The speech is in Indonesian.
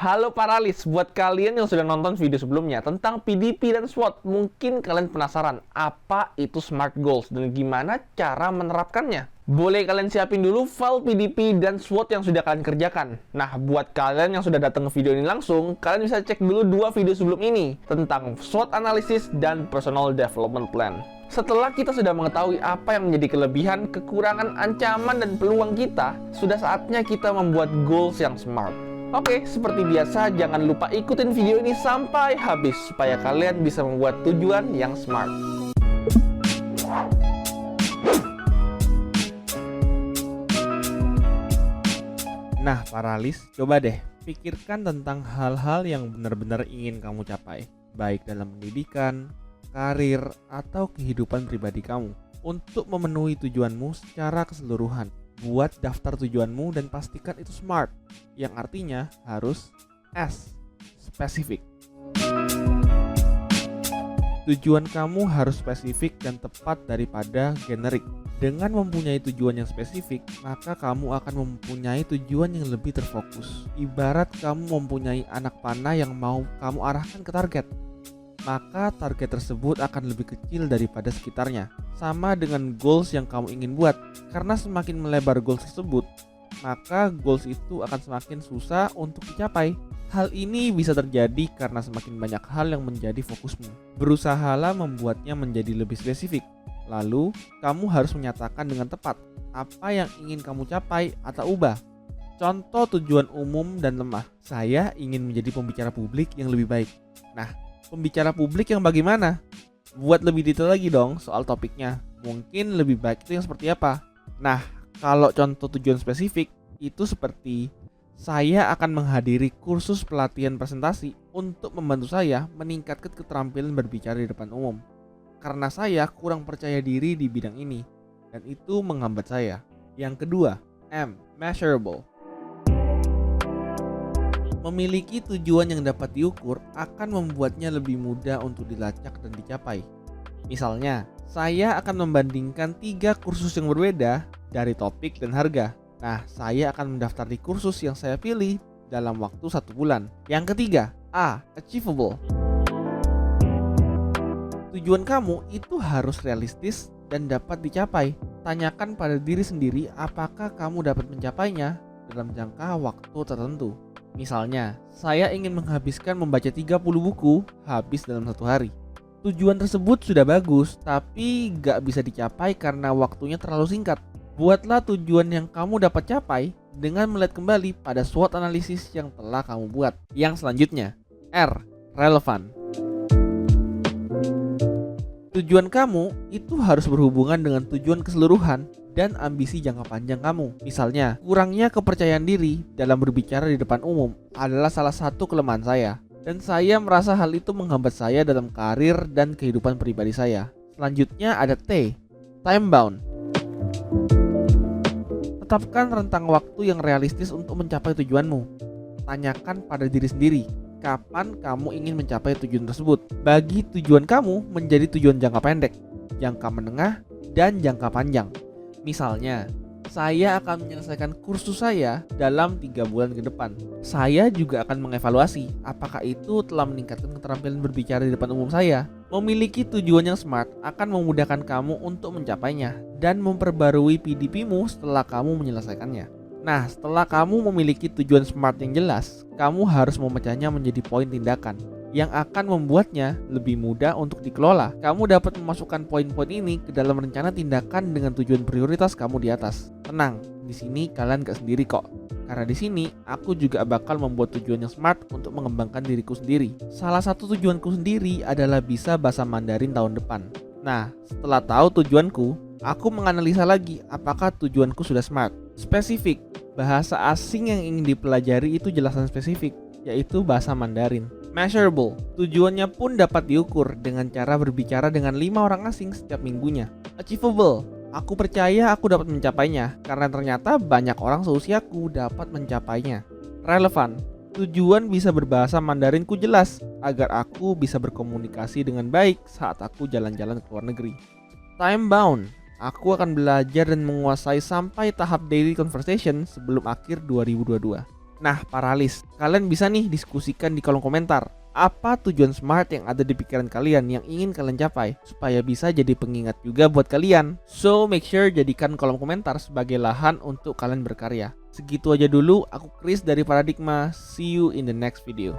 Halo Paralis, buat kalian yang sudah nonton video sebelumnya tentang PDP dan SWOT, mungkin kalian penasaran apa itu SMART Goals dan gimana cara menerapkannya. Boleh kalian siapin dulu file PDP dan SWOT yang sudah kalian kerjakan. Nah, buat kalian yang sudah datang ke video ini langsung, kalian bisa cek dulu 2 video sebelum ini tentang SWOT Analysis dan Personal Development Plan. Setelah kita sudah mengetahui apa yang menjadi kelebihan, kekurangan, ancaman, dan peluang kita, sudah saatnya kita membuat goals yang smart. Oke, seperti biasa, jangan lupa ikutin video ini sampai habis supaya kalian bisa membuat tujuan yang smart. Nah, Paralis, coba deh pikirkan tentang hal-hal yang benar-benar ingin kamu capai, baik dalam pendidikan, karir, atau kehidupan pribadi kamu. Untuk memenuhi tujuanmu secara keseluruhan, buat daftar tujuanmu dan pastikan itu SMART, yang artinya harus S, spesifik. Tujuan kamu harus spesifik dan tepat daripada generik. Dengan mempunyai tujuan yang spesifik, maka kamu akan mempunyai tujuan yang lebih terfokus. Ibarat kamu mempunyai anak panah yang mau kamu arahkan ke target, maka target tersebut akan lebih kecil daripada sekitarnya. Sama dengan goals yang kamu ingin buat, karena semakin melebar goals tersebut, maka goals itu akan semakin susah untuk dicapai. Hal ini bisa terjadi karena semakin banyak hal yang menjadi fokusmu. Berusahalah membuatnya menjadi lebih spesifik. Lalu, kamu harus menyatakan dengan tepat apa yang ingin kamu capai atau ubah. Contoh tujuan umum dan lemah. Saya ingin menjadi pembicara publik yang lebih baik. Nah, pembicara publik yang bagaimana? Buat lebih detail lagi dong soal topiknya. Mungkin lebih baik itu yang seperti apa? Nah, kalau contoh tujuan spesifik itu seperti saya akan menghadiri kursus pelatihan presentasi untuk membantu saya meningkatkan keterampilan berbicara di depan umum. Karena saya kurang percaya diri di bidang ini dan itu menghambat saya. Yang kedua, M, measurable. Memiliki tujuan yang dapat diukur akan membuatnya lebih mudah untuk dilacak dan dicapai. Misalnya, saya akan membandingkan 3 kursus yang berbeda dari topik dan harga. Nah, saya akan mendaftar di kursus yang saya pilih dalam waktu 1 bulan. Yang ketiga, A, achievable. Tujuan kamu itu harus realistis dan dapat dicapai. Tanyakan pada diri sendiri apakah kamu dapat mencapainya dalam jangka waktu tertentu. Misalnya, saya ingin menghabiskan membaca 30 buku habis dalam 1 hari. Tujuan tersebut sudah bagus, tapi gak bisa dicapai karena waktunya terlalu singkat. Buatlah tujuan yang kamu dapat capai dengan melihat kembali pada SWOT analisis yang telah kamu buat. Yang selanjutnya, R, relevant. Tujuan kamu itu harus berhubungan dengan tujuan keseluruhan dan ambisi jangka panjang kamu. Misalnya, kurangnya kepercayaan diri dalam berbicara di depan umum adalah salah satu kelemahan saya. Dan saya merasa hal itu menghambat saya dalam karir dan kehidupan pribadi saya. Selanjutnya ada T, time bound. Tetapkan rentang waktu yang realistis untuk mencapai tujuanmu. Tanyakan pada diri sendiri, kapan kamu ingin mencapai tujuan tersebut. Bagi tujuan kamu menjadi tujuan jangka pendek, jangka menengah, dan jangka panjang. Misalnya, saya akan menyelesaikan kursus saya dalam 3 bulan ke depan. Saya juga akan mengevaluasi apakah itu telah meningkatkan keterampilan berbicara di depan umum saya. Memiliki tujuan yang smart akan memudahkan kamu untuk mencapainya dan memperbarui PDP-mu setelah kamu menyelesaikannya. Nah, setelah kamu memiliki tujuan SMART yang jelas, kamu harus memecahnya menjadi poin tindakan yang akan membuatnya lebih mudah untuk dikelola. Kamu dapat memasukkan poin-poin ini ke dalam rencana tindakan dengan tujuan prioritas kamu di atas. Tenang, di sini kalian gak sendiri kok. Karena di sini aku juga bakal membuat tujuan yang SMART untuk mengembangkan diriku sendiri. Salah satu tujuanku sendiri adalah bisa bahasa Mandarin tahun depan. Nah, setelah tahu tujuanku, aku menganalisa lagi apakah tujuanku sudah SMART. Spesifik, bahasa asing yang ingin dipelajari itu jelas dan spesifik, yaitu bahasa Mandarin. Measurable, tujuannya pun dapat diukur dengan cara berbicara dengan 5 orang asing setiap minggunya. Achievable, aku percaya aku dapat mencapainya karena ternyata banyak orang seusiaku dapat mencapainya. Relevant, tujuan bisa berbahasa Mandarinku jelas agar aku bisa berkomunikasi dengan baik saat aku jalan-jalan ke luar negeri. Time bound, aku akan belajar dan menguasai sampai tahap daily conversation sebelum akhir 2022. Nah, paralis, kalian bisa nih diskusikan di kolom komentar. Apa tujuan SMART yang ada di pikiran kalian yang ingin kalian capai, supaya bisa jadi pengingat juga buat kalian. So, make sure jadikan kolom komentar sebagai lahan untuk kalian berkarya. Segitu aja dulu, aku Chris dari Paradigma. See you in the next video.